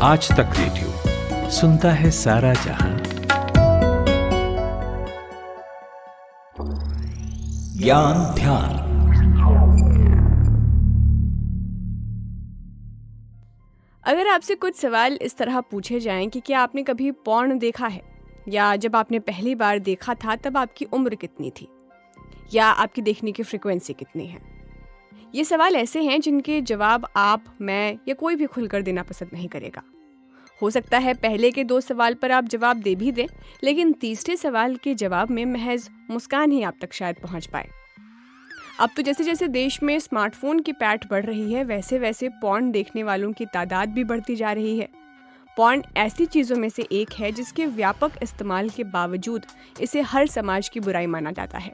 आज तक रेडियो सुनता है सारा जहां। ज्ञान ध्यान। अगर आपसे कुछ सवाल इस तरह पूछे जाएं कि क्या आपने कभी पॉर्न देखा है, या जब आपने पहली बार देखा था तब आपकी उम्र कितनी थी, या आपकी देखने की फ्रीक्वेंसी कितनी है। ये सवाल ऐसे हैं जिनके जवाब आप, मैं या कोई भी खुलकर देना पसंद नहीं करेगा। हो सकता है पहले के 2 सवाल पर आप जवाब दे भी दें, लेकिन तीसरे सवाल के जवाब में महज मुस्कान ही आप तक शायद पहुंच पाए। अब तो जैसे जैसे देश में स्मार्टफोन की पैठ बढ़ रही है, वैसे वैसे पॉर्न देखने वालों की तादाद भी बढ़ती जा रही है। पॉर्न ऐसी चीज़ों में से एक है जिसके व्यापक इस्तेमाल के बावजूद इसे हर समाज की बुराई माना जाता है।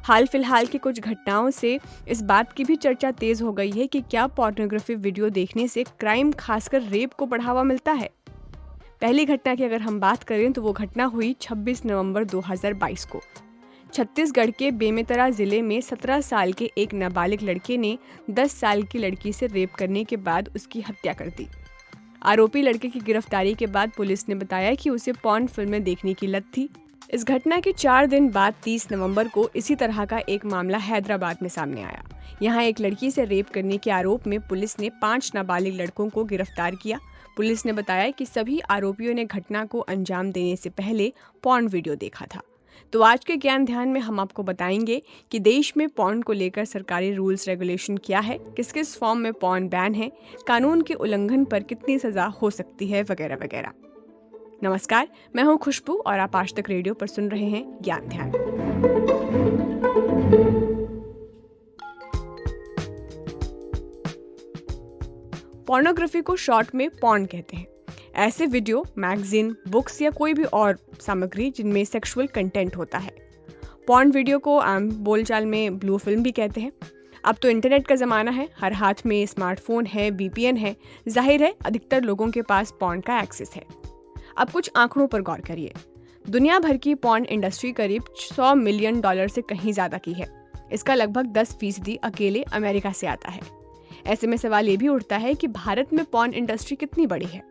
हाल फिलहाल की कुछ घटनाओं से इस बात की भी चर्चा तेज हो गई है कि क्या पोर्नोग्राफी वीडियो देखने से क्राइम, खासकर रेप को बढ़ावा मिलता है। पहली घटना की अगर हम बात करें तो वो घटना हुई 26 नवंबर 2022 को। छत्तीसगढ़ के बेमेतरा जिले में 17 साल के एक नाबालिग लड़के ने 10 साल की लड़की से रेप करने के बाद उसकी हत्या कर दी। आरोपी लड़के की गिरफ्तारी के बाद पुलिस ने बताया कि उसे पॉर्न फिल्में देखने की लत थी। इस घटना के 4 दिन बाद 30 नवंबर को इसी तरह का एक मामला हैदराबाद में सामने आया। यहाँ एक लड़की से रेप करने के आरोप में पुलिस ने 5 नाबालिग लड़कों को गिरफ्तार किया। पुलिस ने बताया कि सभी आरोपियों ने घटना को अंजाम देने से पहले पॉर्न वीडियो देखा था। तो आज के ज्ञान ध्यान में हम आपको बताएंगे कि देश में पॉर्न को लेकर सरकारी रूल्स रेगुलेशन क्या है, किस किस फॉर्म में पॉर्न बैन है, कानून के उल्लंघन पर कितनी सजा हो सकती है, वगैरह वगैरह। नमस्कार, मैं हूं खुशबू और आप आज तक रेडियो पर सुन रहे हैं ज्ञान ध्यान। पोर्नोग्राफी को शॉर्ट में पॉर्न कहते हैं। ऐसे वीडियो, मैगजीन, बुक्स या कोई भी और सामग्री जिनमें सेक्सुअल कंटेंट होता है। पॉर्न वीडियो को आम बोलचाल में ब्लू फिल्म भी कहते हैं। अब तो इंटरनेट का ज़माना है, हर हाथ में स्मार्टफोन है, VPN है, जाहिर है अधिकतर लोगों के पास पॉर्न का एक्सेस है। अब कुछ आंकड़ों पर गौर करिए। दुनिया भर की पॉर्न इंडस्ट्री करीब $100 मिलियन से कहीं ज़्यादा की है। इसका लगभग 10% अकेले अमेरिका से आता है। ऐसे में सवाल ये भी उठता है कि भारत में पॉर्न इंडस्ट्री कितनी बड़ी है।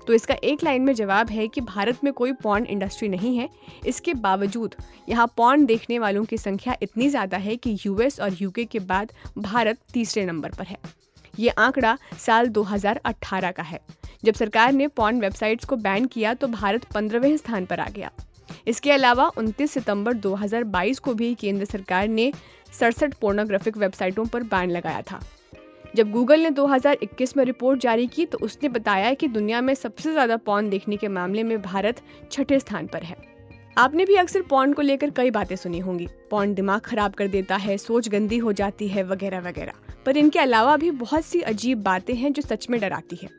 तो इसका एक लाइन में जवाब है कि भारत में कोई पॉर्न इंडस्ट्री नहीं है। इसके बावजूद यहाँ पॉर्न देखने वालों की संख्या इतनी ज़्यादा है कि US और UK के बाद भारत तीसरे नंबर पर है। ये आंकड़ा साल 2018 का है। जब सरकार ने पॉर्न वेबसाइट्स को बैन किया तो भारत 15वें स्थान पर आ गया। इसके अलावा 29 सितंबर 2022 को भी केंद्र सरकार ने 67 पोर्नोग्राफिक वेबसाइटों पर बैन लगाया था। जब गूगल ने 2021 में रिपोर्ट जारी की तो उसने बताया कि दुनिया में सबसे ज़्यादा पॉर्न देखने के मामले में भारत 6ठे स्थान पर है। आपने भी अक्सर पॉर्न को लेकर कई बातें सुनी होंगी। पॉर्न दिमाग खराब कर देता है, सोच गंदी हो जाती है, वगैरह वगैरह। पर इनके अलावा भी बहुत सी अजीब बातें हैं जो सच में डराती है।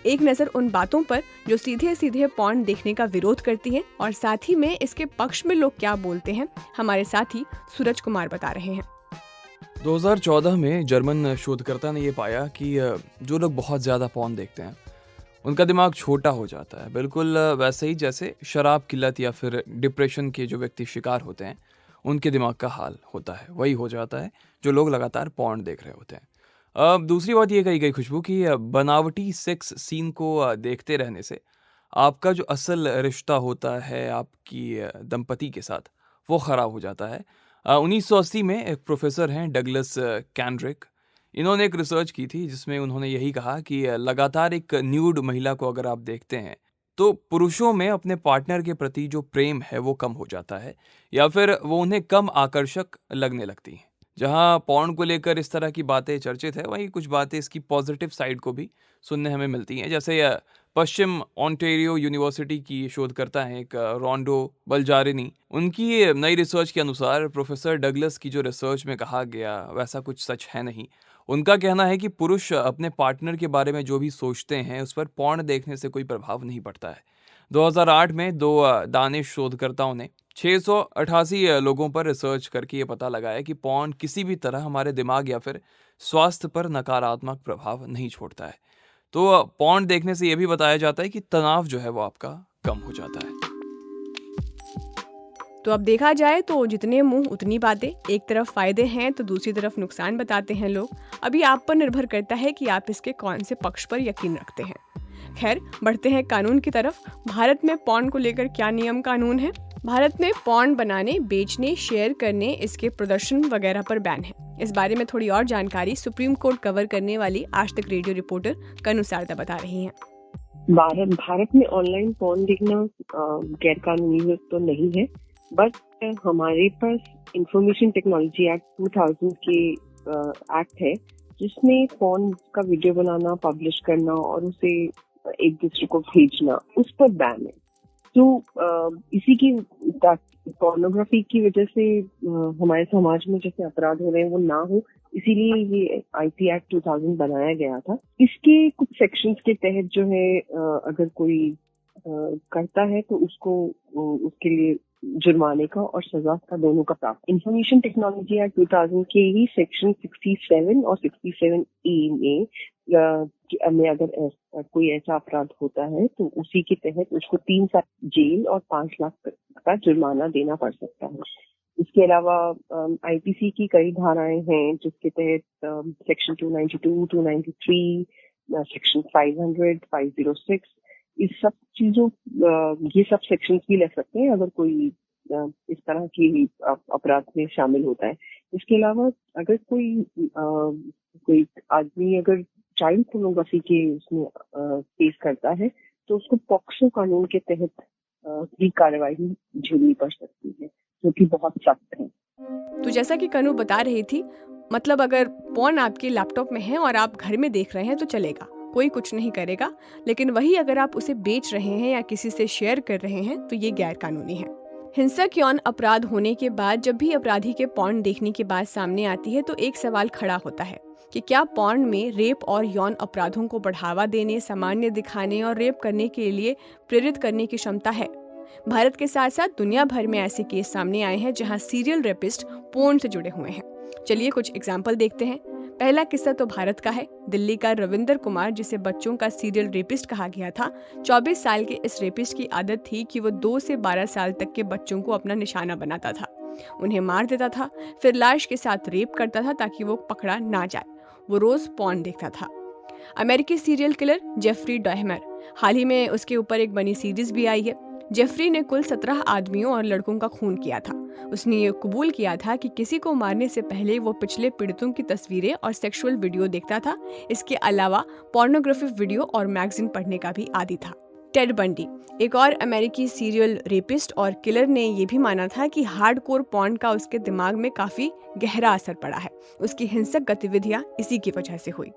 एक नज़र उन बातों पर जो सीधे सीधे पॉर्न देखने का विरोध करती हैं और साथ ही में इसके पक्ष में लोग क्या बोलते हैं, हमारे साथी सूरज कुमार बता रहे हैं। 2014 में जर्मन शोधकर्ता ने ये पाया कि जो लोग बहुत ज़्यादा पॉर्न देखते हैं उनका दिमाग छोटा हो जाता है, बिल्कुल वैसे ही जैसे शराब की लत या फिर डिप्रेशन के जो व्यक्ति शिकार होते हैं उनके दिमाग का हाल होता है। वही हो जाता है जो लोग लगातार पॉर्न देख रहे होते हैं। अब दूसरी बात ये कही गई खुशबू कि बनावटी सेक्स सीन को देखते रहने से आपका जो असल रिश्ता होता है आपकी दंपति के साथ वो ख़राब हो जाता है। 1980 में एक प्रोफेसर हैं डगलस कैंड्रिक, इन्होंने एक रिसर्च की थी जिसमें उन्होंने यही कहा कि लगातार एक न्यूड महिला को अगर आप देखते हैं तो पुरुषों में अपने पार्टनर के प्रति जो प्रेम है वो कम हो जाता है या फिर वो उन्हें कम आकर्षक लगने लगती हैं। जहां पॉर्न को लेकर इस तरह की बातें चर्चित है, वहीं कुछ बातें इसकी पॉजिटिव साइड को भी सुनने हमें मिलती हैं। जैसे पश्चिम ऑन्टेरियो यूनिवर्सिटी की शोधकर्ता हैं एक रोंडो बलजारिनी, उनकी नई रिसर्च के अनुसार प्रोफेसर डगलस की जो रिसर्च में कहा गया वैसा कुछ सच है नहीं। उनका कहना है कि पुरुष अपने पार्टनर के बारे में जो भी सोचते हैं उस पर पॉर्न देखने से कोई प्रभाव नहीं पड़ता है। 2008 में 2 दानिश शोधकर्ताओं ने 688 लोगों पर रिसर्च करके ये पता लगाया कि पॉर्न किसी भी तरह हमारे दिमाग या फिर स्वास्थ्य पर नकारात्मक प्रभाव नहीं छोड़ता है। तो पॉर्न देखने से ये भी बताया जाता है कि तनाव जो है वो आपका कम हो जाता है। तो अब देखा जाए तो जितने मुंह उतनी बातें। एक तरफ फायदे हैं तो दूसरी तरफ नुकसान बताते हैं लोग। अभी आप पर निर्भर करता है कि आप इसके कौन से पक्ष पर यकीन रखते हैं। खैर, बढ़ते हैं कानून की तरफ। भारत में पॉर्न को लेकर क्या नियम कानून है? भारत में पॉर्न बनाने, बेचने, शेयर करने, इसके प्रदर्शन वगैरह पर बैन है। इस बारे में थोड़ी और जानकारी सुप्रीम कोर्ट कवर करने वाली आज तक रेडियो रिपोर्टर कनु शारदा बता रही हैं। भारत में ऑनलाइन पॉर्न देखना गैर कानूनी तो नहीं है, बट हमारे पास इंफॉर्मेशन टेक्नोलॉजी एक्ट 2000 के एक्ट है, जिसमें पॉर्न का वीडियो बनाना, पब्लिश करना और उसे एक दूसरे को भेजना, उस पर बैन है। तो इसी की पोर्नोग्राफी की वजह से हमारे समाज में जैसे अपराध हो रहे हैं वो ना हो, इसीलिए ये आईपी एक्ट 2000 बनाया गया था। इसके कुछ सेक्शंस के तहत जो है अगर कोई करता है तो उसको उसके लिए जुर्माने का और सजा का दोनों का प्रावधान इंफॉर्मेशन टेक्नोलॉजी एक्ट 2000 के ही सेक्शन 67 और 67E में अगर कोई ऐसा अपराध होता है तो उसी के तहत उसको 3 साल जेल और 5 लाख का जुर्माना देना पड़ सकता है। इसके अलावा आईपीसी की कई धाराएं हैं जिसके तहत सेक्शन 292, 293, सेक्शन 500, 506 इस सब चीजों ये सब सेक्शंस भी लग सकते हैं अगर कोई इस तरह की अपराध में शामिल होता है। इसके अलावा अगर कोई आदमी अगर चाइल्ड पोर्नोग्राफी के उसमें केस करता है तो उसको पॉक्सो कानून के तहत भी कार्रवाई झेलनी पड़ सकती है, जो कि बहुत सख्त है। तो जैसा कि कनु बता रही थी, मतलब अगर पॉर्न आपके लैपटॉप में है और आप घर में देख रहे हैं तो चलेगा, कोई कुछ नहीं करेगा। लेकिन वही अगर आप उसे बेच रहे हैं या किसी से शेयर कर रहे हैं तो ये गैर कानूनी है। हिंसक यौन अपराध होने के बाद जब भी अपराधी के पॉर्न देखने की बात सामने आती है तो एक सवाल खड़ा होता है कि क्या पॉर्न में रेप और यौन अपराधों को बढ़ावा देने, सामान्य दिखाने और रेप करने के लिए प्रेरित करने की क्षमता है? भारत के साथ साथ दुनिया भर में ऐसे केस सामने आए हैं जहां सीरियल रेपिस्ट पोर्न से जुड़े हुए हैं। चलिए कुछ एग्जाम्पल देखते हैं। पहला किस्सा तो भारत का है। दिल्ली का रविंदर कुमार, जिसे बच्चों का सीरियल रेपिस्ट कहा गया था, 24 साल के इस रेपिस्ट की आदत थी कि वो 2 से 12 साल तक के बच्चों को अपना निशाना बनाता था, उन्हें मार देता था, फिर लाश के साथ रेप करता था ताकि वो पकड़ा ना जाए। वो रोज पॉर्न देखता था। अमेरिकी सीरियल किलर जेफरी डहमर, हाल ही में उसके ऊपर एक बनी सीरीज भी आई है। जेफरी ने कुल 17 आदमियों और लड़कों का खून किया था। उसने ये कबूल किया था कि किसी को मारने से पहले वो पिछले पीड़ितों की तस्वीरें और सेक्सुअल वीडियो देखता था। इसके अलावा पोर्नोग्राफिक वीडियो और मैगजीन पढ़ने का भी आदी था। टेड बंडी, एक और अमेरिकी सीरियल रेपिस्ट और किलर, ने यह भी माना था कि हार्डकोर पॉर्न का उसके दिमाग में काफी गहरा असर पड़ा है। उसकी हिंसक गतिविधियां इसी की वजह से हुई।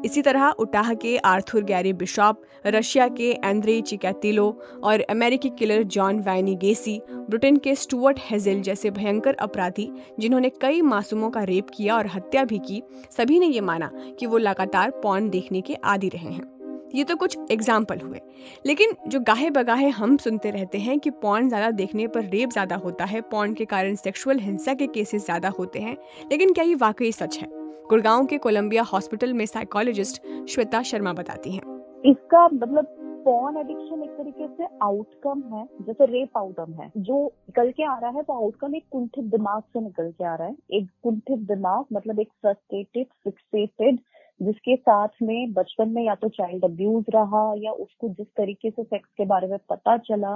इसी तरह उटाह के आर्थर गैरी बिशॉप, रशिया के एंड्रे चिकातिलो और अमेरिकी किलर जॉन वाइनी गेसी, ब्रिटेन के स्टुअर्ट हेजेल जैसे भयंकर अपराधी जिन्होंने कई मासूमों का रेप किया और हत्या भी की, सभी ने ये माना कि वो लगातार पॉर्न देखने के आदी रहे हैं। ये तो कुछ एग्जाम्पल हुए, लेकिन जो गाहे बगाहे हम सुनते रहते हैं कि पॉर्न ज़्यादा देखने पर रेप ज़्यादा होता है, पॉर्न के कारण सेक्सुअल हिंसा के केसेस ज़्यादा होते हैं, लेकिन क्या ये वाकई सच है? गुड़गांव के कोलंबिया हॉस्पिटल में साइकोलॉजिस्ट श्वेता शर्मा बताती हैं। इसका मतलब पॉर्न एडिक्शन एक तरीके से आउटकम है, जैसे रेप आउटकम है जो निकल के आ रहा है, वो आउटकम एक कुंठित दिमाग से निकल के आ रहा है। एक कुंठित दिमाग मतलब एक फ्रस्ट्रेटेड, फिक्सेटेड, जिसके साथ में बचपन में या तो चाइल्ड अब्यूज रहा या उसको जिस तरीके से सेक्स के बारे में पता चला,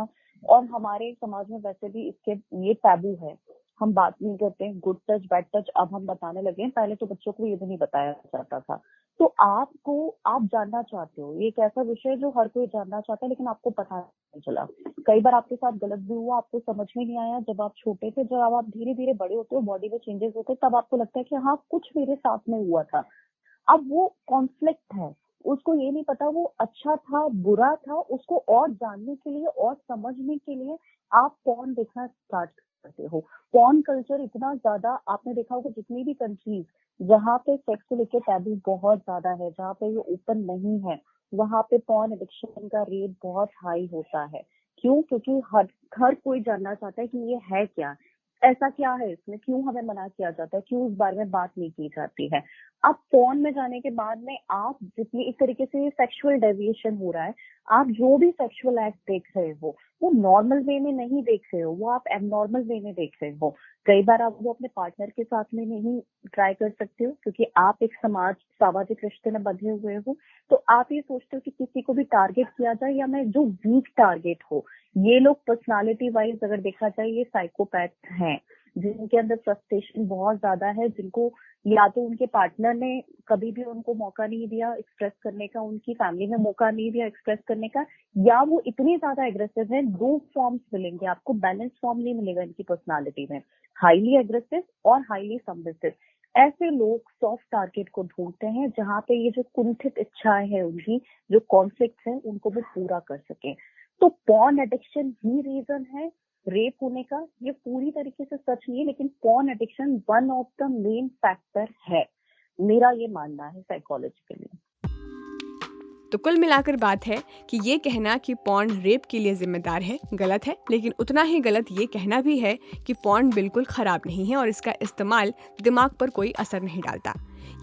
और हमारे समाज में वैसे भी इसके ये टैबू है, हम बात नहीं करते हैं। गुड टच, बैड टच अब हम बताने लगे हैं, पहले तो बच्चों को ये भी नहीं बताया जाता था। तो आप जानना चाहते हो, ये एक ऐसा विषय जो हर कोई जानना चाहता है, लेकिन आपको पता नहीं चला। कई बार आपके साथ गलत भी हुआ, आपको समझ में नहीं आया जब आप छोटे थे। जब आप धीरे धीरे बड़े होते हो, बॉडी में चेंजेस होते हैं, तब आपको लगता है कि हाँ कुछ मेरे साथ में हुआ था। अब वो कॉन्फ्लिक्ट है, उसको ये नहीं पता वो अच्छा था बुरा था। उसको और जानने के लिए और समझने के लिए आप पॉर्न देखना स्टार्ट करते हो। पॉर्न कल्चर इतना ज्यादा, आपने देखा होगा जितनी भी कंट्रीज जहाँ पे सेक्स को लेकर टैबू बहुत ज्यादा है, जहाँ पे ये ओपन नहीं है, वहाँ पे पॉर्न एडिक्शन का रेट बहुत हाई होता है। क्यों? क्योंकि हर कोई जानना चाहता है कि ये है क्या। ऐसा क्या है इसमें, क्यों हमें मना किया जाता है, क्यों इस बारे में बात नहीं की जाती है। अब फोन में जाने के बाद में आप जितनी एक तरीके से सेक्सुअल डेविएशन हो रहा है, आप जो भी सेक्सुअल एक्ट देख रहे हो वो नॉर्मल वे में नहीं देख रहे हो, वो आप एबनॉर्मल वे में देख रहे हो। कई बार आप वो अपने पार्टनर के साथ में नहीं ट्राई कर सकते हो क्योंकि आप एक सामाजिक रिश्ते में बंधे हुए हो। तो आप ये सोचते हो कि किसी को भी टारगेट किया जाए या मैं जो वीक टारगेट हो। ये लोग पर्सनालिटी वाइज अगर देखा जाए ये साइकोपैथ हैं, जिनके अंदर फ्रस्ट्रेशन बहुत ज्यादा है, जिनको या तो उनके पार्टनर ने कभी भी उनको मौका नहीं दिया एक्सप्रेस करने का, उनकी फैमिली ने मौका नहीं दिया एक्सप्रेस करने का, या वो इतने ज्यादा एग्रेसिव है। दो फॉर्म्स मिलेंगे आपको, बैलेंस फॉर्म नहीं मिलेगा इनकी पर्सनालिटी में, हाईली एग्रेसिव और हाईली सबमिसिव। ऐसे लोग सॉफ्ट टारगेट को ढूंढते हैं जहां पे ये जो कुंठित इच्छाएं हैं उनकी, जो कॉन्फ्लिक्ट है, उनको वो पूरा कर सके। तो पॉर्न एडिक्शन ही रीजन है रेप होने का, ये पूरी तरीके से सच नहीं है, लेकिन porn addiction one of the main factor है, मेरा ये मानना है साइकोलॉजिकली। तो कुल मिलाकर बात है कि ये कहना कि पॉर्न रेप के लिए जिम्मेदार है गलत है, लेकिन उतना ही गलत ये कहना भी है कि पॉर्न बिल्कुल खराब नहीं है और इसका इस्तेमाल दिमाग पर कोई असर नहीं डालता।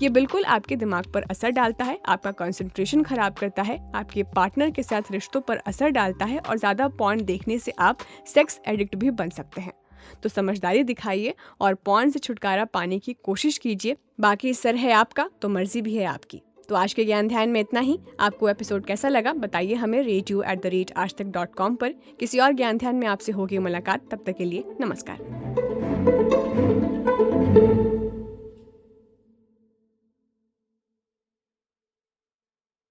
ये बिल्कुल आपके दिमाग पर असर डालता है, आपका कंसंट्रेशन खराब करता है, आपके पार्टनर के साथ रिश्तों पर असर डालता है और ज़्यादा पॉर्न देखने से आप सेक्स एडिक्ट भी बन सकते हैं। तो समझदारी दिखाइए और पॉर्न से छुटकारा पाने की कोशिश कीजिए। बाकी सर है आपका तो मर्जी भी है आपकी। तो आज के ज्ञान ध्यान में इतना ही। आपको एपिसोड कैसा लगा बताइए हमें radio@aajtak.com पर। किसी और ज्ञान ध्यान में आपसे होगी मुलाकात, तब तक के लिए नमस्कार।